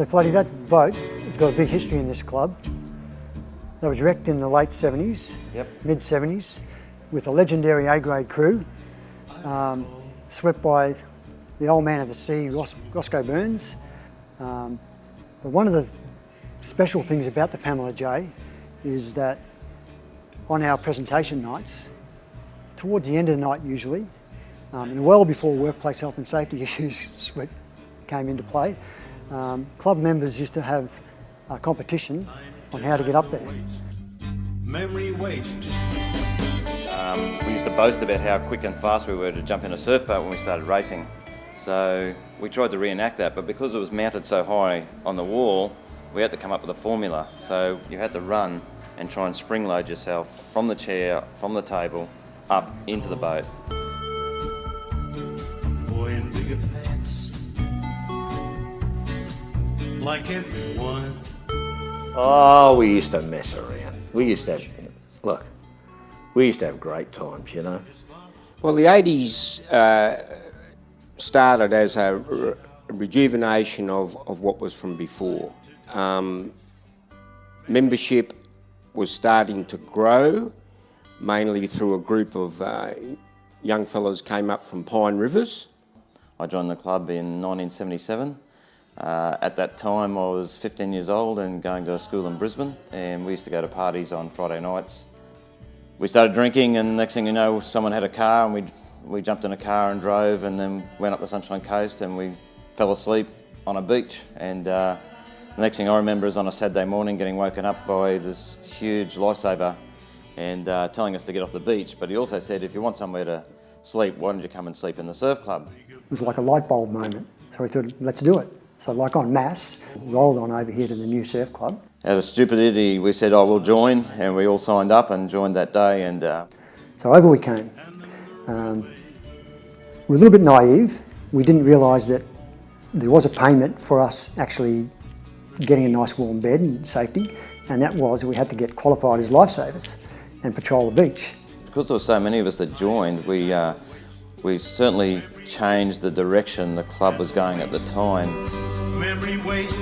So Floody, that boat has got a big history in this club. That was wrecked in the late 70s, mid-70s, with a legendary A-grade crew, swept by the old man of the sea, Roscoe Burns. But one of the special things about the Pamela J is that on our presentation nights, towards the end of the night usually, and well before workplace health and safety issues came into play, club members used to have a competition on how to get up there. Memory waste. We used to boast about how quick and fast we were to jump in a surf boat when we started racing. So we tried to reenact that, but because it was mounted so high on the wall, we had to come up with a formula. So you had to run and try and spring load yourself from the chair, from the table, up into the boat. Boy in bigger pants, like everyone. Oh, we used to mess around. We used to have great times, you know. Well, the 80s started as a rejuvenation of what was from before. Membership was starting to grow, mainly through a group of young fellas came up from Pine Rivers. I joined the club in 1977. At that time I was 15 years old and going to a school in Brisbane, and we used to go to parties on Friday nights. We started drinking, and next thing you know, someone had a car, and we jumped in a car and drove, and then went up the Sunshine Coast, and we fell asleep on a beach. And the next thing I remember is on a Saturday morning getting woken up by this huge lifesaver and telling us to get off the beach. But he also said, if you want somewhere to sleep, why don't you come and sleep in the surf club? It was like a light bulb moment, so we thought, let's do it. So like en masse, rolled on over here to the new surf club. Out of stupidity, we said, oh, we'll join, and we all signed up and joined that day. And so over we came. We're a little bit naive. We didn't realise that there was a payment for us actually getting a nice warm bed and safety, and that was we had to get qualified as lifesavers and patrol the beach. Because there were so many of us that joined, we certainly changed the direction the club was going at the time. Memory waste.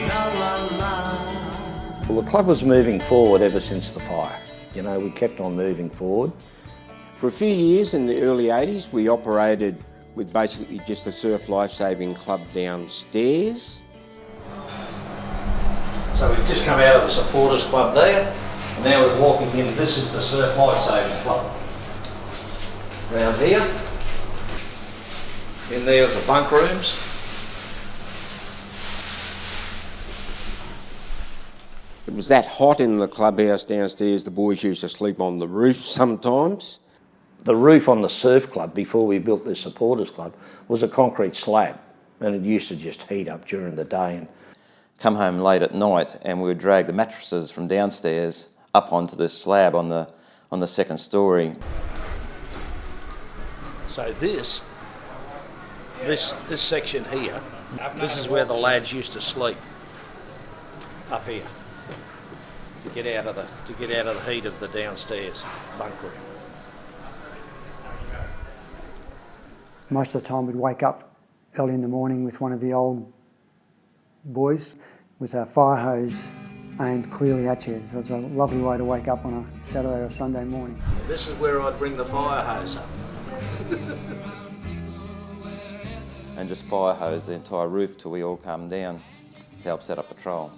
La la la. Well, the club was moving forward ever since the fire. You know, we kept on moving forward. For a few years in the early 80s, we operated with basically just a surf lifesaving club downstairs. So we've just come out of the supporters club there, and now we're walking in. This is the surf lifesaving club. Round here. In there's the bunk rooms. It was that hot in the clubhouse downstairs, the boys used to sleep on the roof sometimes. The roof on the surf club, before we built the supporters club, was a concrete slab, and it used to just heat up during the day. And come home late at night, and we would drag the mattresses from downstairs up onto this slab on the second story. so this section here, this is where the lads used to sleep, up here, to get out of the heat of the downstairs bunk room. Most of the time we'd wake up early in the morning with one of the old boys with a fire hose aimed clearly at you. So it's a lovely way to wake up on a Saturday or Sunday morning. This is where I'd bring the fire hose up. And just fire hose the entire roof till we all come down to help set up patrol.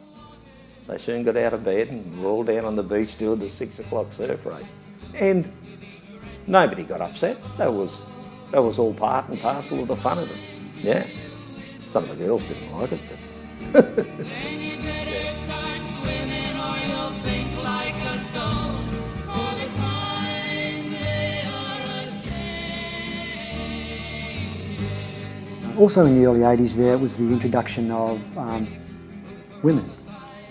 They soon got out of bed and were all down on the beach doing the 6 o'clock surf race. And nobody got upset. That was all part and parcel of the fun of it. Yeah. Some of the girls didn't like it, but Also in the early 80s there was the introduction of women.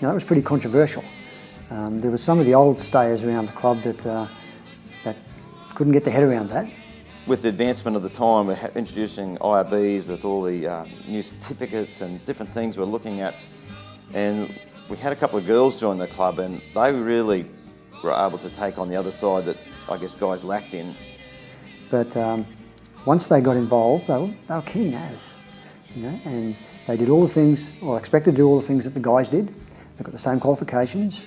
Now that was pretty controversial. There were some of the old stayers around the club that couldn't get their head around that. With the advancement of the time, we're introducing IRBs with all the new certificates and different things we're looking at. And we had a couple of girls join the club, and they really were able to take on the other side that I guess guys lacked in. But once they got involved, they were keen as, you know, and They did all the things, or expected to do all the things that the guys did. They got the same qualifications,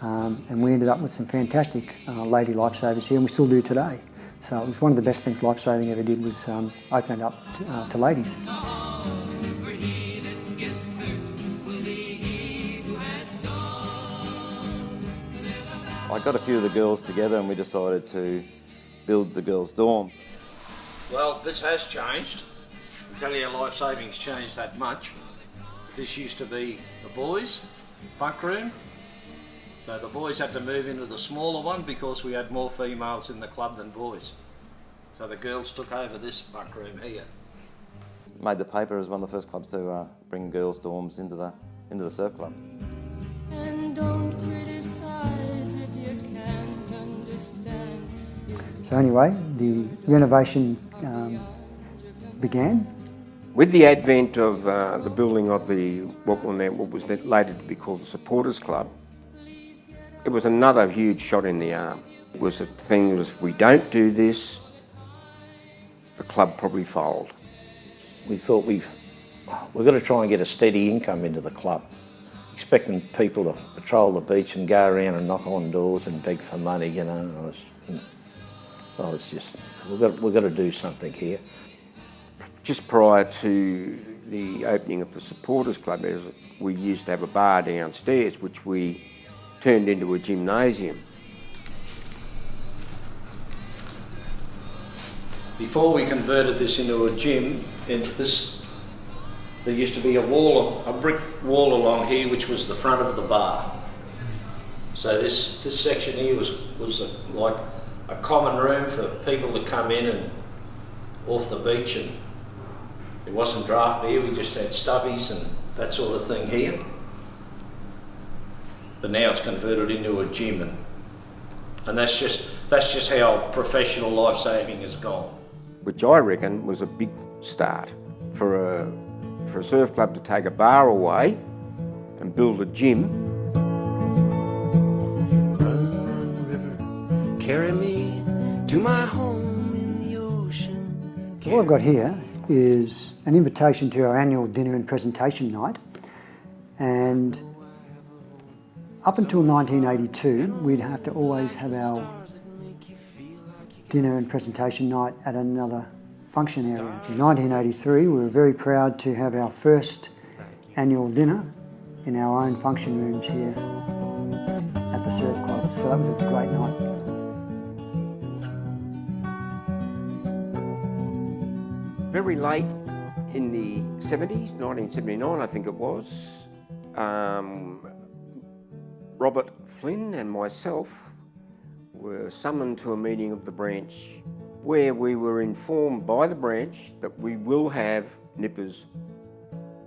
and we ended up with some fantastic lady lifesavers here, and we still do today. So it was one of the best things lifesaving ever did, was open it up to ladies. I got a few of the girls together and we decided to build the girls' dorms. Well, this has changed. I tell you, life saving's changed that much. This used to be the boys' bunk room. So the boys had to move into the smaller one because we had more females in the club than boys. So the girls took over this bunk room here. Made the paper as one of the first clubs to bring girls' dorms into the surf club. And don't criticize if you can't understand. So anyway, the renovation began. With the advent of the building of what was later to be called the Supporters Club, it was another huge shot in the arm. It was a thing that if we don't do this, the club probably fold. We thought we've got to try and get a steady income into the club. Expecting people to patrol the beach and go around and knock on doors and beg for money, you know. It's just, we've got to do something here. Just prior to the opening of the Supporters Club, we used to have a bar downstairs, which we turned into a gymnasium. Before we converted this into a gym, there used to be a brick wall along here, which was the front of the bar. So this section here was like a common room for people to come in and off the beach, and it wasn't draft beer, we just had stubbies and that sort of thing here. But now it's converted into a gym, and that's just how professional life saving has gone. Which I reckon was a big start for a surf club to take a bar away and build a gym. Run, river, carry me to my home in the ocean. So what I've got here is an invitation to our annual dinner and presentation night, and up until 1982 we'd have to always have our dinner and presentation night at another function area. In 1983 we were very proud to have our first annual dinner in our own function rooms here at the Surf Club, so that was a great night. Very late in the 70s, 1979 I think it was, Robert Flynn and myself were summoned to a meeting of the branch where we were informed by the branch that we will have nippers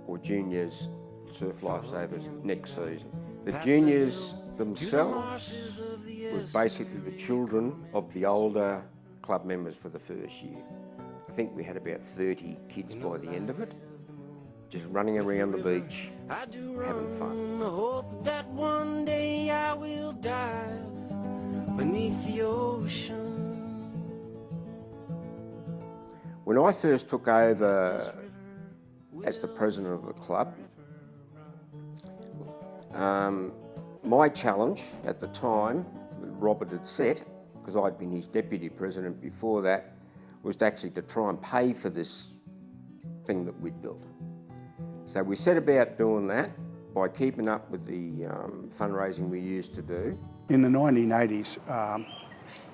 or juniors surf lifesavers next season. The juniors themselves was basically the children of the older club members for the first year. I think we had about 30 kids by the end of it, just running around the beach, having fun. Hope that one day I will dive beneath the ocean. When I first took over as the president of the club, my challenge at the time, Robert had set, because I'd been his deputy president before that, was actually to try and pay for this thing that we'd built. So we set about doing that by keeping up with the fundraising we used to do. In the 1980s,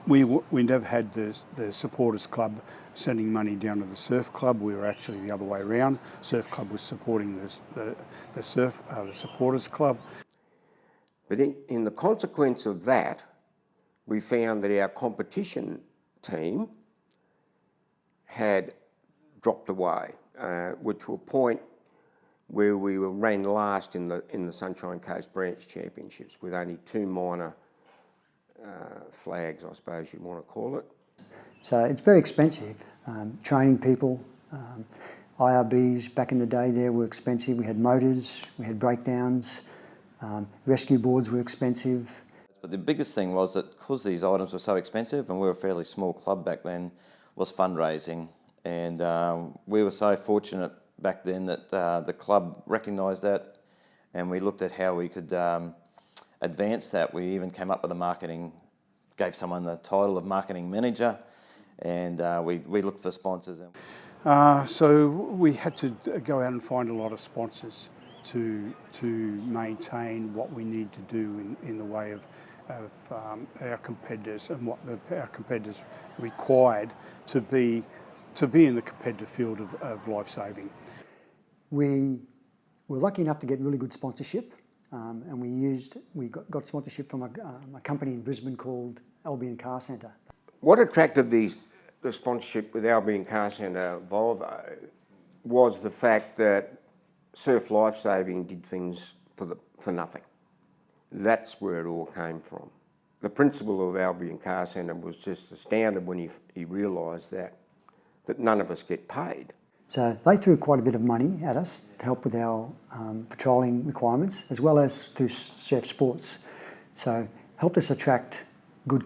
we never had the Supporters Club sending money down to the Surf Club. We were actually the other way around. Surf Club was supporting the Supporters Club. But in the consequence of that, we found that our competition team had dropped away, to a point where we ran last in the Sunshine Coast Branch Championships with only 2 minor flags, I suppose you'd want to call it. So it's very expensive. Training people, IRBs back in the day there were expensive. We had motors, we had breakdowns, rescue boards were expensive. But the biggest thing was that because these items were so expensive, and we were a fairly small club back then, was fundraising. And we were so fortunate back then that the club recognised that, and we looked at how we could advance that. We even came up with a marketing, gave someone the title of marketing manager, and we looked for sponsors. So we had to go out and find a lot of sponsors to maintain what we need to do in the way of our competitors and what our competitors required to be in the competitive field of lifesaving. We were lucky enough to get really good sponsorship, and we got sponsorship from a company in Brisbane called Albion Car Centre. What attracted the sponsorship with Albion Car Centre Volvo was the fact that Surf Lifesaving did things for nothing. That's where it all came from. The principal of Albion Car Centre was just astounded when he realised that none of us get paid. So they threw quite a bit of money at us to help with our patrolling requirements, as well as through surf sports. So helped us attract good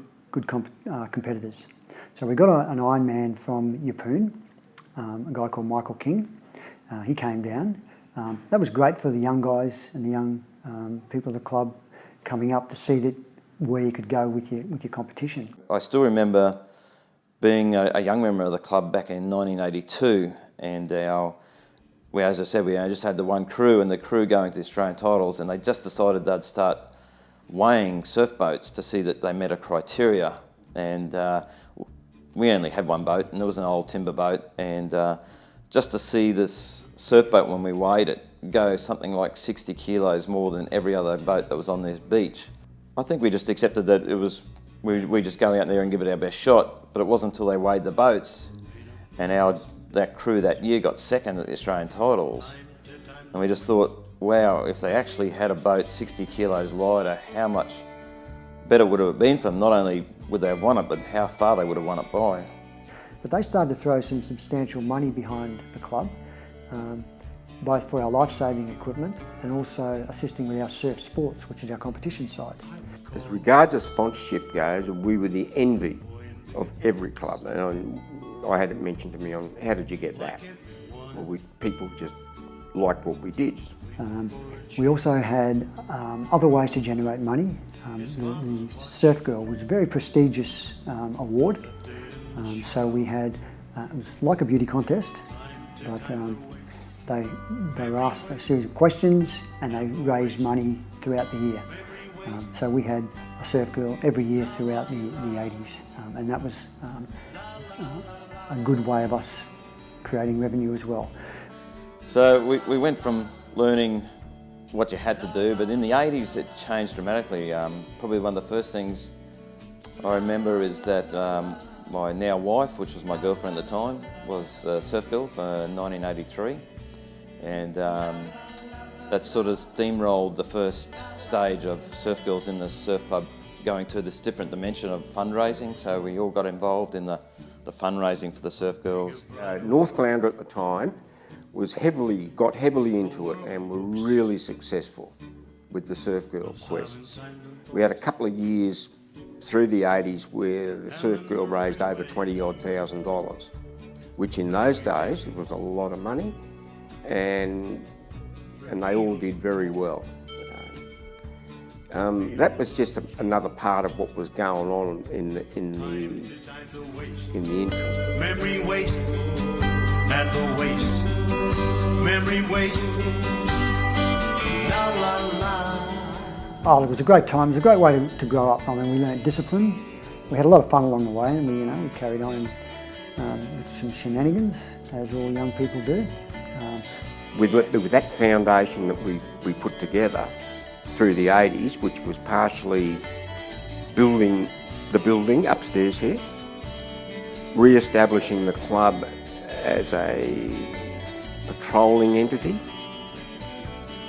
competitors. So we got an Ironman from Yeppoon, a guy called Michael King. He came down. That was great for the young guys and the young people of the club coming up to see where you could go with your competition. I still remember being a young member of the club back in 1982, and as I said, we just had the one crew, and the crew going to the Australian titles, and they just decided they'd start weighing surf boats to see that they met a criteria. And we only had one boat, and it was an old timber boat, and just to see this surf boat when we weighed it go something like 60 kilos more than every other boat that was on this beach, I think we just accepted that it was we just go out there and give it our best shot. But it wasn't until they weighed the boats, and that crew that year got second at the Australian titles, and we just thought, wow, if they actually had a boat 60 kilos lighter, how much better would it have been for them? Not only would they have won it, but how far they would have won it by. But they started to throw some substantial money behind the club, both for our life-saving equipment and also assisting with our surf sports, which is our competition side. As regards to sponsorship goes, we were the envy of every club. And I had it mentioned to me on how did you get that? Well, people just liked what we did. We also had other ways to generate money. The Surf Girl was a very prestigious award. So we had, it was like a beauty contest, but they were asked a series of questions and they raised money throughout the year. So we had a Surf Girl every year throughout the 80s, and that was a good way of us creating revenue as well. So we went from learning what you had to do, but in the 80s it changed dramatically. Probably one of the first things I remember is that my now wife, which was my girlfriend at the time, was a surf girl for 1983, and that sort of steamrolled the first stage of surf girls in the surf club going to this different dimension of fundraising. So we all got involved in the fundraising for the surf girls. North Clounder at the time got heavily into it and were really successful with the Surf Girl quests. We had a couple of years through the 80s where the Surf Girl raised over $20,000, which in those days it was a lot of money, and they all did very well. That was just another part of what was going on in the interim. Memory waste at the waste. Memory waste. La la la. Oh, it was a great time. It was a great way to grow up. I mean, we learned discipline. We had a lot of fun along the way, and we carried on with some shenanigans, as all young people do. With that foundation that we put together through the 80s, which was partially building the building upstairs here, re-establishing the club as a patrolling entity.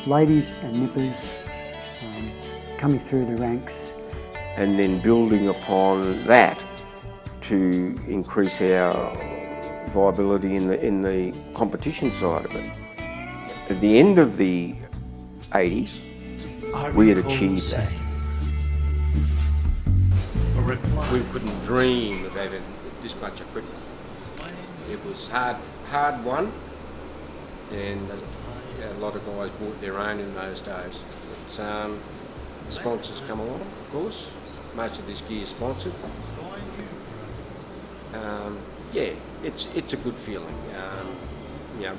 Ladies and nippers coming through the ranks. And then building upon that to increase our viability in the competition side of it. At the end of the 80s, we had achieved that. We couldn't dream of having this much equipment. It was hard won, and a lot of guys bought their own in those days. But, sponsors come along, of course. Most of this gear is sponsored. Yeah, it's a good feeling.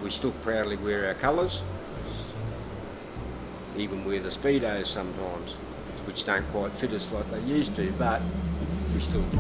We still proudly wear our colours, even wear the Speedos sometimes, which don't quite fit us like they used to, but we still do.